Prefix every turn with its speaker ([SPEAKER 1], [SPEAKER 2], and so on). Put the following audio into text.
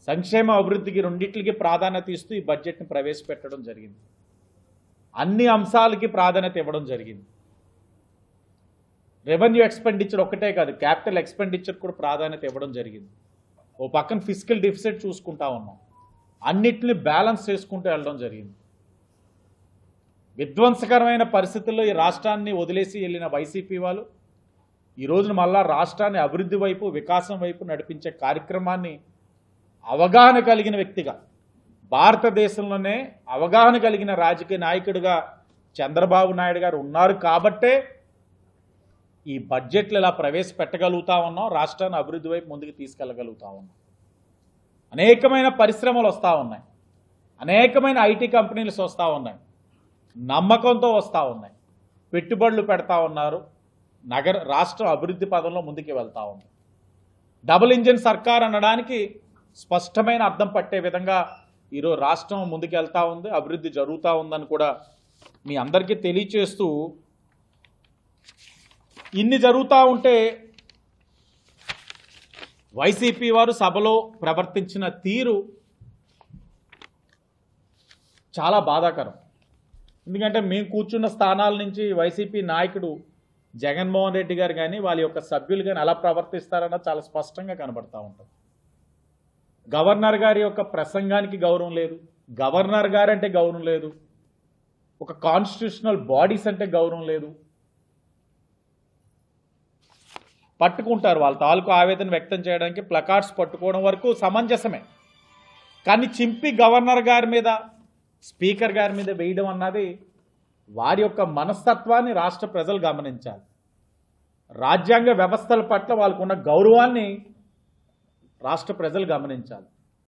[SPEAKER 1] సంక్షేమ అభివృద్ధికి రెండిట్లకి ప్రాధాన్యత ఇస్తూ ఈ బడ్జెట్ని ప్రవేశపెట్టడం జరిగింది. అన్ని అంశాలకి ప్రాధాన్యత ఇవ్వడం జరిగింది. రెవెన్యూ ఎక్స్పెండిచర్ ఒక్కటే కాదు, క్యాపిటల్ ఎక్స్పెండిచర్ కూడా ప్రాధాన్యత ఇవ్వడం జరిగింది. ఓ పక్కన ఫిజికల్ డెఫిసిట్ చూసుకుంటా ఉన్నాం, అన్నిటిని బ్యాలెన్స్ చేసుకుంటూ వెళ్ళడం జరిగింది. విధ్వంసకరమైన పరిస్థితుల్లో ఈ రాష్ట్రాన్ని వదిలేసి వెళ్ళిన వైసీపీ వాళ్ళు ఈ రోజున మళ్ళా రాష్ట్రాన్ని అభివృద్ధి వైపు, వికాసం వైపు నడిపించే కార్యక్రమాన్ని అవగాహన కలిగిన వ్యక్తిగా, భారతదేశంలోనే అవగాహన కలిగిన రాజకీయ నాయకుడిగా చంద్రబాబు నాయుడు గారు ఉన్నారు కాబట్టే ఈ బడ్జెట్లు ఇలా ప్రవేశపెట్టగలుగుతా ఉన్నాం, రాష్ట్రాన్ని అభివృద్ధి వైపు ముందుకు తీసుకెళ్ళగలుగుతా ఉన్నాం. అనేకమైన పరిశ్రమలు వస్తూ ఉన్నాయి, అనేకమైన ఐటీ కంపెనీలు వస్తూ ఉన్నాయి, నమ్మకంతో వస్తూ ఉన్నాయి, పెట్టుబడులు పెడతా ఉన్నారు, రాష్ట్రం అభివృద్ధి పదంలో ముందుకు వెళ్తూ ఉంది. డబుల్ ఇంజిన్ సర్కార్ అనడానికి స్పష్టమైన అర్థం పట్టే విధంగా ఈరోజు రాష్ట్రం ముందుకు వెళ్తూ ఉంది, అభివృద్ధి జరుగుతూ ఉందని కూడా మీ అందరికీ తెలియచేస్తూ, ఇన్ని జరుగుతూ ఉంటే వైసీపీ వారు సభలో ప్రవర్తించిన తీరు చాలా బాధాకరం. ఎందుకంటే మేము కూర్చున్న స్థానాల నుంచి వైసీపీ నాయకుడు జగన్మోహన్ రెడ్డి గారు కానీ వాళ్ళ యొక్క సభ్యులు కానీ ఎలా ప్రవర్తిస్తారన్నది చాలా స్పష్టంగా కనబడతా ఉంటుంది. గవర్నర్ గారి యొక్క ప్రసంగానికి గౌరవం లేదు, గవర్నర్ గారు అంటే గౌరవం లేదు, ఒక కాన్స్టిట్యూషనల్ బాడీస్ అంటే గౌరవం లేదు. పట్టుకుంటారు, వాళ్ళ తాలూకు ఆవేదన వ్యక్తం చేయడానికి ప్లకార్డ్స్ పట్టుకోవడం వరకు సమంజసమే. కానీ చింపి గవర్నర్ గారి మీద, స్పీకర్ గారి మీద వేయడం అన్నది వారి యొక్క మనస్తత్వాన్ని రాష్ట్ర ప్రజలు గమనించాలి. రాజ్యాంగ వ్యవస్థల పట్ల వాళ్ళకున్న గౌరవాన్ని రాష్ట్ర ప్రజలు గమనించాలి.